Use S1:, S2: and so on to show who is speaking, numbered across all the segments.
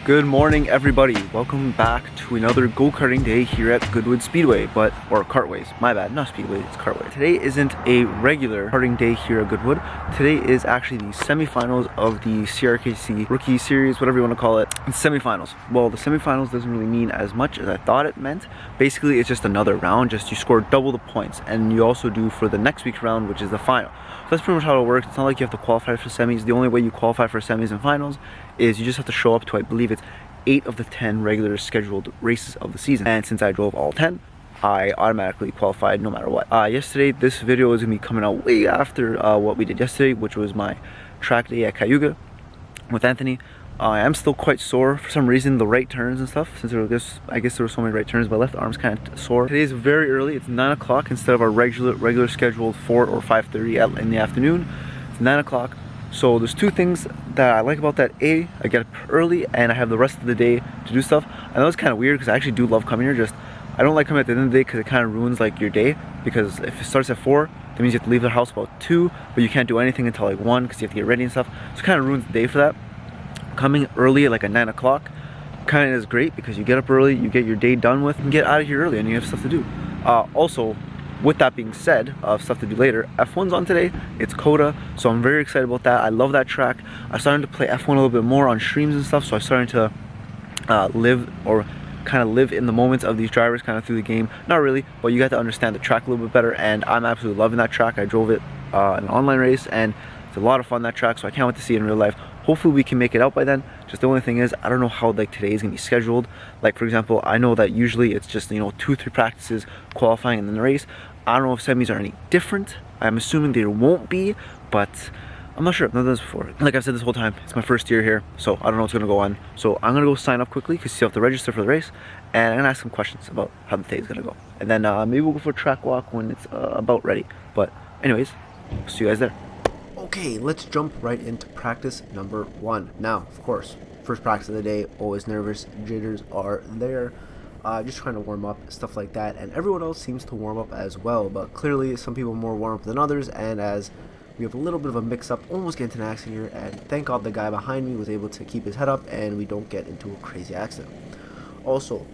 S1: Good morning, everybody. Welcome back to another go-karting day here at Goodwood Speedway, or Kartways. My bad, not Speedway, it's Kartway. Today isn't a regular karting day here at Goodwood. Today is actually the semifinals of the C.R.K.C Rookie Series, whatever you want to call it. It's semifinals. Well, the semifinals doesn't really mean as much as I thought it meant. Basically, it's just another round, just you score double the points, and you also do for the next week's round, which is the final. So that's pretty much how it works. It's not like you have to qualify for semis. The only way you qualify for semis and finals is you just have to show up to, I believe it's 8 of the 10 regular scheduled races of the season. And since I drove all 10, I automatically qualified no matter what. Yesterday, this video is gonna be coming out way after what we did yesterday, which was my track day at Cayuga with Anthony. I am still quite sore for some reason, the right turns and stuff, since I guess there were so many right turns, my left arm's kind of sore. Today is very early, it's 9 o'clock instead of our regular scheduled 4 or 5:30 in the afternoon. It's 9 o'clock. So there's two things that I like about that. A, I get up early and I have the rest of the day to do stuff. I know it's kind of weird because I actually do love coming here, just I don't like coming at the end of the day because it kind of ruins like your day, because if it starts at 4, that means you have to leave the house about 2, but you can't do anything until like 1 because you have to get ready and stuff. So it kind of ruins the day for that. Coming early like at 9 o'clock kind of is great because you get up early, you get your day done with, and get out of here early and you have stuff to do. Also, with that being said, of stuff to do later, F1's on today, it's COTA, so I'm very excited about that. I love that track. I started to play F1 a little bit more on streams and stuff, so I started to live in the moments of these drivers kind of through the game. Not really, but you got to understand the track a little bit better, and I'm absolutely loving that track. I drove it in an online race, and it's a lot of fun, that track, so I can't wait to see it in real life. Hopefully we can make it out by then. Just the only thing is, I don't know how like today is gonna be scheduled. Like for example, I know that usually it's just 2-3 practices, qualifying, and then the race. I don't know if semis are any different. I'm assuming there won't be, but I'm not sure. I've never done this before. Like I've said this whole time, it's my first year here, so I don't know what's gonna go on. So I'm gonna go sign up quickly because you have to register for the race, and I'm gonna ask some questions about how the day is gonna go. And then maybe we'll go for a track walk when it's about ready. But anyways, see you guys there. Okay, let's jump right into practice number 1. Now, of course, first practice of the day, always nervous, jitters are there. Just trying to warm up, stuff like that, and everyone else seems to warm up as well, but clearly some people more warm up than others, and as we have a little bit of a mix-up, almost get into an accident here, and thank God the guy behind me was able to keep his head up and we don't get into a crazy accident. Also,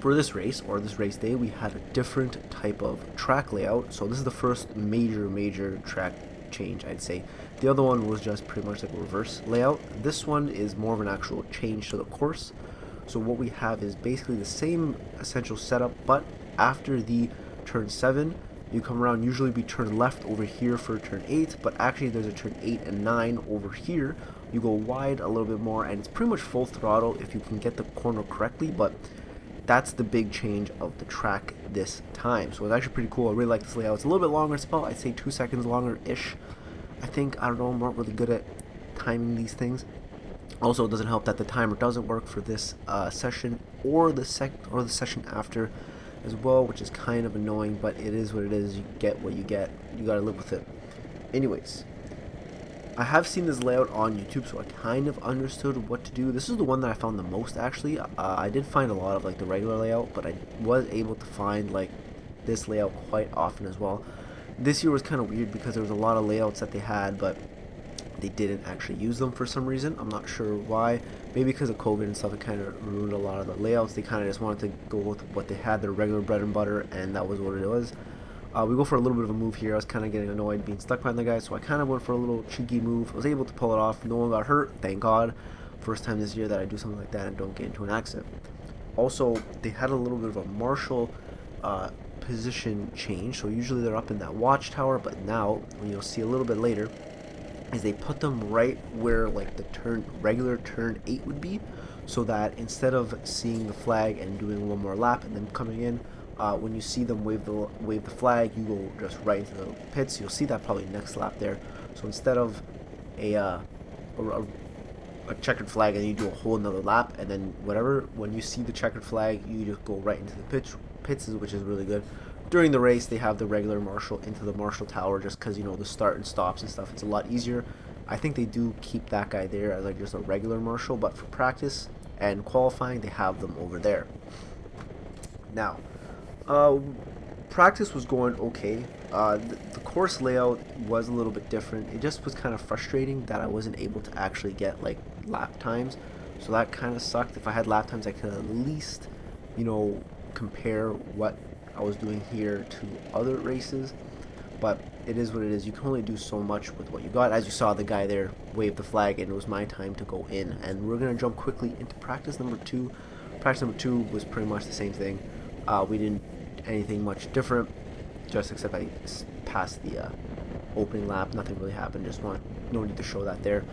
S1: for this race, or this race day, we had a different type of track layout, so this is the first major track change, I'd say. The other one was just pretty much like a reverse layout. This one is more of an actual change to the course. So what we have is basically the same essential setup, but after the turn 7, you come around, usually we turn left over here for turn 8, but actually there's a turn 8 and 9 over here. You go wide a little bit more, and it's pretty much full throttle if you can get the corner correctly, but that's the big change of the track this time. So it's actually pretty cool. I really like this layout. It's a little bit longer. It's about, I'd say, 2 seconds longer-ish. I think, I don't know, I'm not really good at timing these things. Also, it doesn't help that the timer doesn't work for this session or the session after as well, which is kind of annoying, but it is what it is. You get what you get. You gotta live with it. Anyways, I have seen this layout on YouTube, so I kind of understood what to do. This is the one that I found the most, actually. I did find a lot of like the regular layout, but I was able to find like this layout quite often as well. This year was kind of weird because there was a lot of layouts that they had, but they didn't actually use them for some reason. I'm not sure why. Maybe because of COVID and stuff, it kind of ruined a lot of the layouts. They kind of just wanted to go with what they had, their regular bread and butter, and that was what it was. We go for a little bit of a move here. I was kind of getting annoyed being stuck behind the guy, so I kind of went for a little cheeky move. I was able to pull it off. No one got hurt, thank God. First time this year that I do something like that and don't get into an accident. Also, they had a little bit of a marshal position change. So usually they're up in that watchtower, but now, when you'll see a little bit later, is they put them right where like the regular turn 8 would be, so that instead of seeing the flag and doing one more lap and then coming in, when you see them wave the flag, you go just right into the pits. You'll see that probably next lap there. So instead of a checkered flag and you do a whole another lap and then whatever, when you see the checkered flag, you just go right into the pits, which is really good. During the race, they have the regular marshal into the marshal tower just because, the start and stops and stuff, it's a lot easier. I think they do keep that guy there as like just a regular marshal, but for practice and qualifying, they have them over there. Now, practice was going okay. The course layout was a little bit different. It just was kind of frustrating that I wasn't able to actually get like lap times. so that kind of sucked. If I had lap times, I could at least, you know, compare what I was doing here to other races. But it is what it is. You can only do so much with what you got. As you saw, the guy there waved the flag, and it was my time to go in. And we're gonna jump quickly into practice number 2. Practice number 2 was pretty much the same thing. We didn't anything much different, just except I passed the opening lap. Nothing really happened. Just no need to show that there.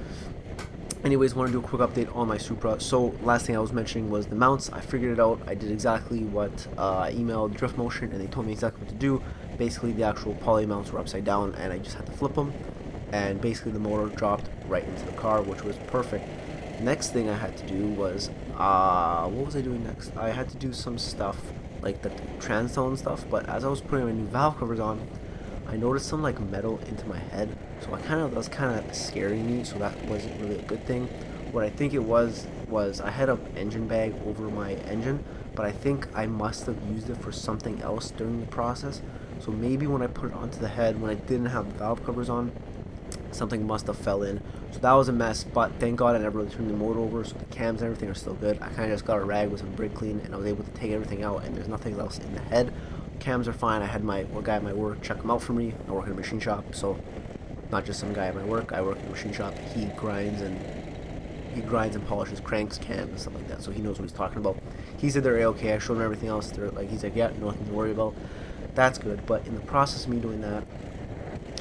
S1: Anyways, want to do a quick update on my Supra. So last thing I was mentioning was the mounts. I figured it out. I did exactly what I emailed Drift Motion, and they told me exactly what to do. Basically, the actual poly mounts were upside down, and I just had to flip them, and basically the motor dropped right into the car, which was perfect. Next thing I had to do was, what was I doing next? I had to do some stuff, like the trans tone stuff, but as I was putting my new valve covers on, I noticed some like metal into my head, so that was kind of scaring me, so that wasn't really a good thing. What I think it was I had an engine bag over my engine, but I think I must have used it for something else during the process. So maybe when I put it onto the head, when I didn't have the valve covers on, something must have fell in. So that was a mess, but thank God I never really turned the motor over, so the cams and everything are still good. I kind of just got a rag with some brake clean, and I was able to take everything out, and there's nothing else in the head. Cams are fine. I had one guy at my work check them out for me. I work in a machine shop, so not just some guy at my work. I work in a machine shop. He grinds and polishes cranks, cams, and stuff like that, so he knows what he's talking about. He said they're okay. I showed him everything else. He's like, yeah, nothing to worry about. That's good. But in the process of me doing that,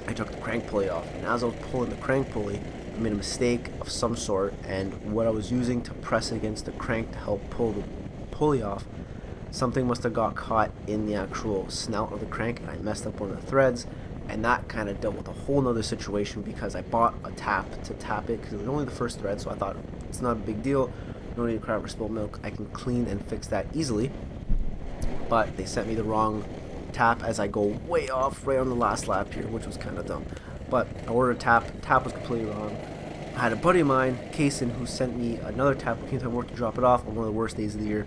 S1: I took the crank pulley off, and as I was pulling the crank pulley, I made a mistake of some sort, and what I was using to press against the crank to help pull the pulley off, something must have got caught in the actual snout of the crank, and I messed up one of the threads, and that kind of dealt with a whole nother situation because I bought a tap to tap it because it was only the first thread, so I thought it's not a big deal, no need to cry over spilled milk, I can clean and fix that easily. But they sent me the wrong tap as I go way off right on the last lap here, which was kind of dumb. But I ordered a tap was completely wrong. I had a buddy of mine, Kaysen, who sent me another tap when came time work to drop it off on one of the worst days of the year.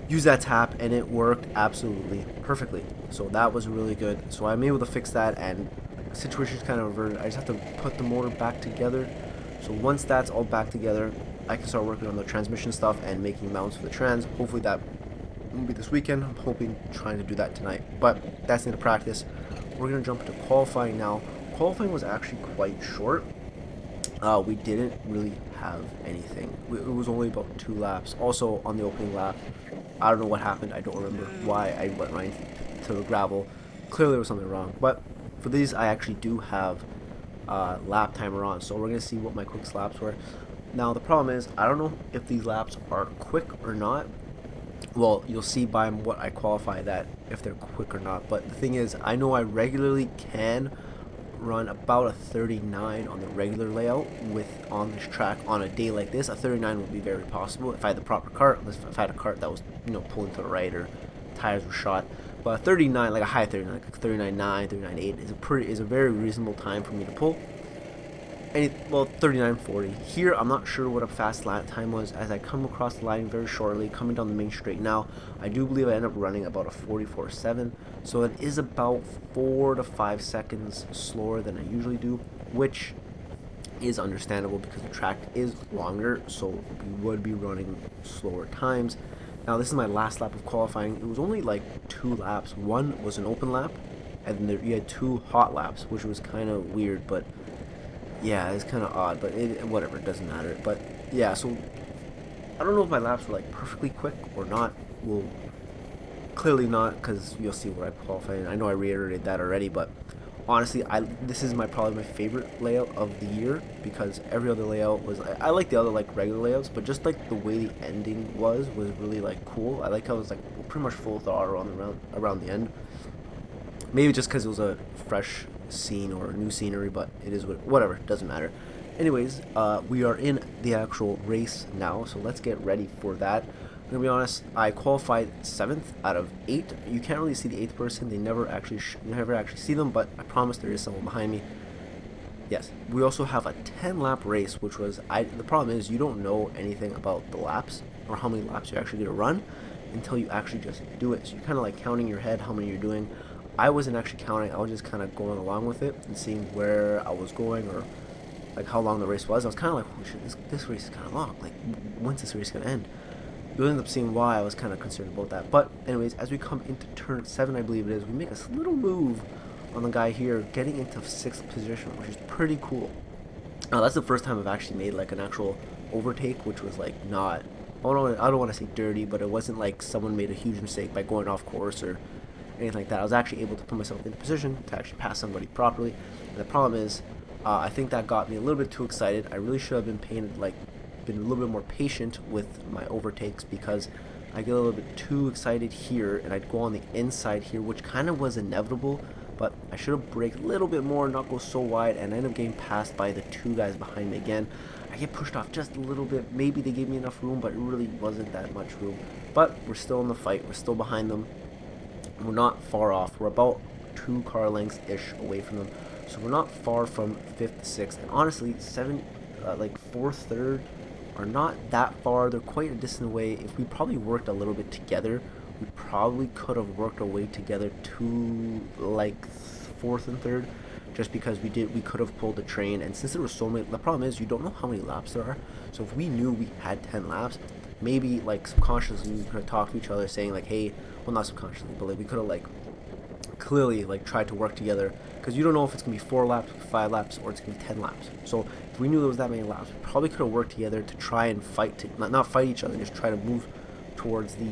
S1: Use that tap, and it worked absolutely perfectly, so that was really good. So I'm able to fix that, and the situation's kind of reverted. I just have to put the motor back together, so once that's all back together, I can start working on the transmission stuff and making mounts for the trans. Hopefully that will be this weekend. I'm trying to do that tonight, but that's into practice. We're going to jump into qualifying now. Qualifying was actually quite short. We didn't really have anything. It was only about 2 laps. Also, on the opening lap, I don't know what happened. I don't remember why I went right to the gravel. Clearly there was something wrong. But for these, I actually do have lap timer on. So we're going to see what my quick laps were. Now, the problem is, I don't know if these laps are quick or not. Well, you'll see by what I qualify that if they're quick or not. But the thing is, I know I regularly can run about a 39 on the regular layout on this track. On a day like this, a 39 would be very possible if I had the proper cart, if I had a cart that was, you know, pulling to the right or tires were shot. But a 39, like a high 39, like a 39.9, 39.8 is a very reasonable time for me to pull. Well, 39.40. Here, I'm not sure what a fast lap time was as I come across the line very shortly, coming down the main straight now. I do believe I end up running about a 44.7, so it is about 4 to 5 seconds slower than I usually do, which is understandable because the track is longer, so we would be running slower times. Now, this is my last lap of qualifying. It was only like 2 laps. One was an open lap, and then you had 2 hot laps, which was kind of weird, but yeah, it's kind of odd, but whatever, it doesn't matter. But yeah, so I don't know if my laps were like perfectly quick or not. Well, clearly not, because you'll see where I qualify. And I know I reiterated that already, but honestly, this is probably my favorite layout of the year because every other layout was, I like the other like regular layouts, but just like the way the ending was really like cool. I like how it was like pretty much full throttle around the end. Maybe just because it was a fresh scene or new scenery, but it is whatever, doesn't matter. Anyways, we are in the actual race now, so let's get ready for that. I'm gonna be honest, I qualified 7th out of 8. You can't really see the 8th person. They never actually see them, but I promise there is someone behind me. Yes, we also have a 10-lap race, which was the problem is you don't know anything about the laps or how many laps you're actually gonna run until you actually just do it. So you're kind of like counting in your head how many you're doing. I wasn't actually counting. I was just kind of going along with it and seeing where I was going or like how long the race was, I was kind of like, holy shit, this race is kind of long. Like, when's this race gonna end? You'll end up seeing why I was kind of concerned about that. But anyways, as we come into turn 7, I believe it is, we make a little move on the guy here, getting into 6th position, which is pretty cool. Now that's the first time I've actually made like an actual overtake, which was like not, I don't want to say dirty, but it wasn't like someone made a huge mistake by going off course or anything like that. I was actually able to put myself in a position to actually pass somebody properly. And the problem is, I think that got me a little bit too excited. I really should have been been a little bit more patient with my overtakes, because I get a little bit too excited here and I'd go on the inside here, which kind of was inevitable, but I should have braked a little bit more, not go so wide, and I end up getting passed by the 2 guys behind me again. I get pushed off just a little bit. Maybe they gave me enough room, but it really wasn't that much room. But we're still in the fight. We're still behind them. We're not far off. We're about 2 car lengths-ish away from them. So we're not far from 5th to 6th. And honestly, 4th, 3rd are not that far. They're quite a distance away. If we probably worked a little bit together, we probably could have worked our way together to like 4th and 3rd, just because we could have pulled the train. And since there were so many, the problem is you don't know how many laps there are. So if we knew we had 10 laps, maybe like subconsciously we could have talked to each other saying like, hey, well, not subconsciously, but like we could have like clearly like tried to work together, because you don't know if it's gonna be 4 laps, 5 laps, or it's gonna be 10 laps. So if we knew there was that many laps, we probably could have worked together to try and fight, to not fight each other, just try to move towards the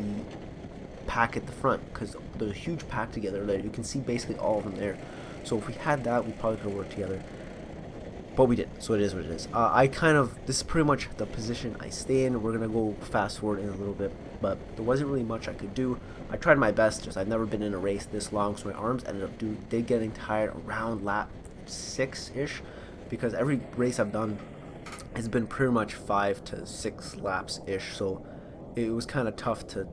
S1: pack at the front, because there's a huge pack together there. You can see basically all of them there. So if we had that, we probably could have worked together, but we didn't. So it is what it is. This is pretty much the position I stay in. We're gonna go fast forward in a little bit, but there wasn't really much I could do. I tried my best, just I've never been in a race this long, so my arms ended up getting tired around lap 6-ish, because every race I've done has been pretty much 5 to 6 laps-ish, so it was kind of tough to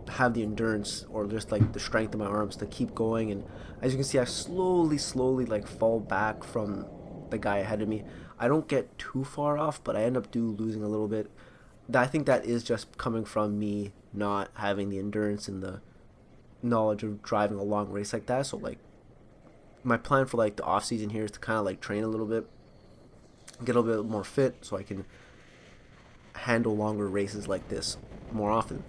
S1: have the endurance or just like the strength of my arms to keep going. And as you can see, I slowly like fall back from the guy ahead of me. I don't get too far off, but I end up losing a little bit. I think that is just coming from me not having the endurance and the knowledge of driving a long race like that. So like my plan for like the off season here is to kind of like train a little bit, get a little bit more fit, so I can handle longer races like this more often.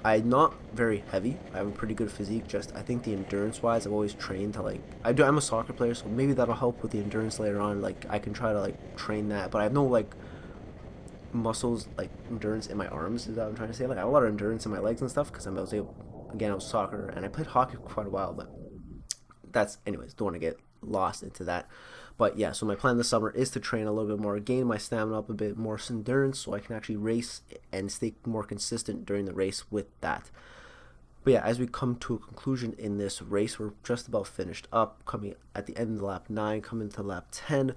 S1: I'm not very heavy. I have a pretty good physique. Just I think the endurance wise, I've always trained to like I'm a soccer player, so maybe that'll help with the endurance later on. Like I can try to like train that, but I have no like muscles like endurance in my arms. Is that what I'm trying to say? Like I have a lot of endurance in my legs and stuff, because I was soccer and I played hockey for quite a while. But that's anyways. Don't want to get lost into that. But yeah, so my plan this summer is to train a little bit more, gain my stamina up a bit, more endurance, so I can actually race and stay more consistent during the race with that. But yeah, as we come to a conclusion in this race, we're just about finished up, coming at the end of lap 9, coming to lap 10.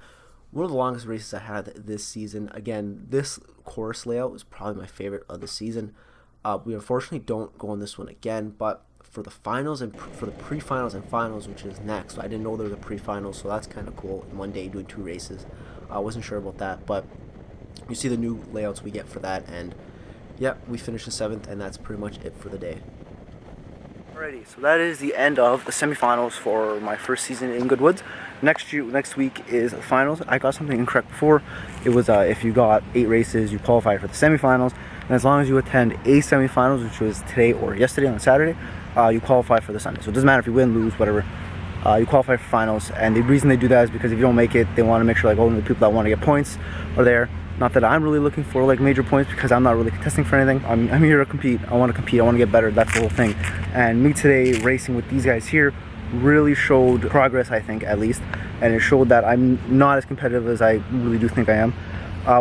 S1: One of the longest races I had this season. Again, this course layout was probably my favorite of the season. We unfortunately don't go on this one again, but for the finals and for the pre-finals and finals, which is next. So I didn't know there was a pre-finals, so that's kind of cool. In one day doing 2 races. I wasn't sure about that, but you see the new layouts we get for that, and yeah, we finished in 7th, and that's pretty much it for the day. Alrighty, so that is the end of the semifinals for my first season in Goodwood. Next week is the finals. I got something incorrect before. It was if you got 8 races, you qualified for the semifinals, and as long as you attend a semifinals, which was today or yesterday on Saturday, you qualify for the Sunday. So it doesn't matter if you win, lose, whatever. You qualify for finals, and the reason they do that is because if you don't make it, they want to make sure like only the people that want to get points are there. Not that I'm really looking for like major points, because I'm not really contesting for anything. I'm here to compete. I want to compete. I want to get better. That's the whole thing. And me today racing with these guys here really showed progress, I think, at least, and it showed that I'm not as competitive as I really do think I am.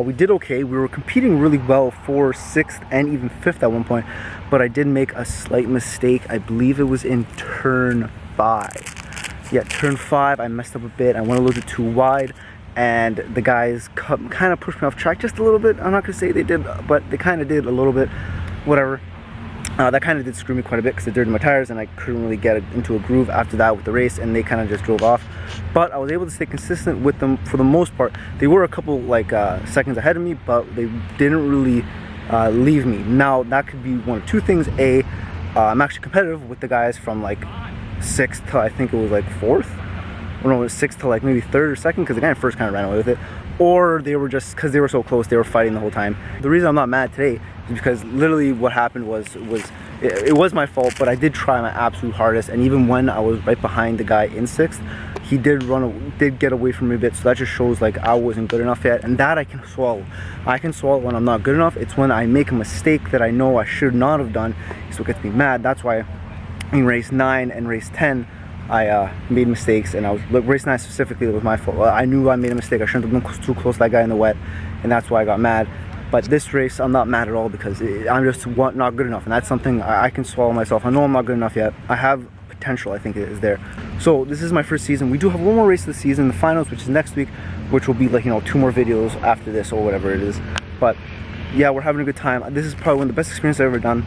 S1: We did okay. We were competing really well for 6th and even 5th at one point, but I did make a slight mistake. I believe it was in turn 5. Yeah, turn 5, I messed up a bit. I went a little bit too wide, and the guys kind of pushed me off track just a little bit. I'm not going to say they did, but they kind of did a little bit. Whatever. That kind of did screw me quite a bit, because it dirtied my tires, and I couldn't really get into a groove after that with the race, and they kind of just drove off. But I was able to stay consistent with them for the most part. They were a couple like seconds ahead of me, but they didn't really leave me. Now that could be one of 2 things. I'm actually competitive with the guys from like 6th to I think it was like 4th. or no, 6th to like maybe 3rd or 2nd, because the guy in first kind of ran away with it, or they were just, because they were so close, they were fighting the whole time. The reason I'm not mad today is because literally what happened was it was my fault, but I did try my absolute hardest, and even when I was right behind the guy in 6th, he did get away from me a bit, so that just shows like I wasn't good enough yet, and that I can swallow. I can swallow when I'm not good enough. It's when I make a mistake that I know I should not have done, is what gets me mad. That's why in race 9 and race 10, I made mistakes, and race 9 specifically, it was my fault. I knew I made a mistake. I shouldn't have been too close to that guy in the wet, and that's why I got mad. But this race, I'm not mad at all, because I'm just not good enough, and that's something I can swallow myself. I know I'm not good enough yet. I have potential, I think it is there. So this is my first season. We do have one more race of the season, the finals, which is next week, which will be like, 2 more videos after this or whatever it is. But yeah, we're having a good time. This is probably one of the best experiences I've ever done.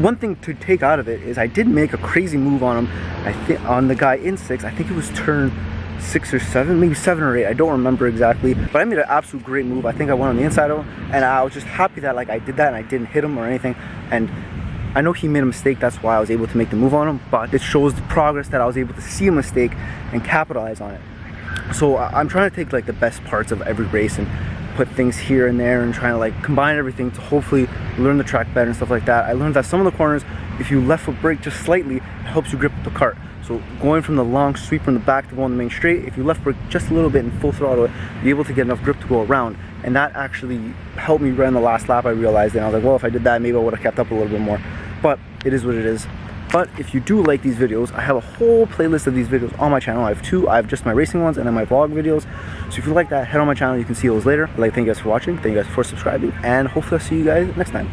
S1: One thing to take out of it is I did make a crazy move on him. I think on the guy in 6, I think it was turn 6 or 7, maybe 7 or 8, I don't remember exactly, but I made an absolute great move. I think I went on the inside of him, and I was just happy that like I did that and I didn't hit him or anything. And I know he made a mistake, that's why I was able to make the move on him, but it shows the progress that I was able to see a mistake and capitalize on it. So I'm trying to take like the best parts of every race and put things here and there, and trying to like combine everything to hopefully learn the track better and stuff like that. I learned that some of the corners, if you left foot brake just slightly, it helps you grip the cart. So going from the long sweep from the back to go on the main straight, if you left brake just a little bit and full throttle it, you're able to get enough grip to go around. And that actually helped me run the last lap, I realized. And I was like, well, if I did that, maybe I would have kept up a little bit more. But it is what it is. But if you do like these videos, I have a whole playlist of these videos on my channel. I have 2. I have just my racing ones and then my vlog videos. So if you like that, head on my channel. You can see those later. I'd like to thank you guys for watching. Thank you guys for subscribing. And hopefully I'll see you guys next time.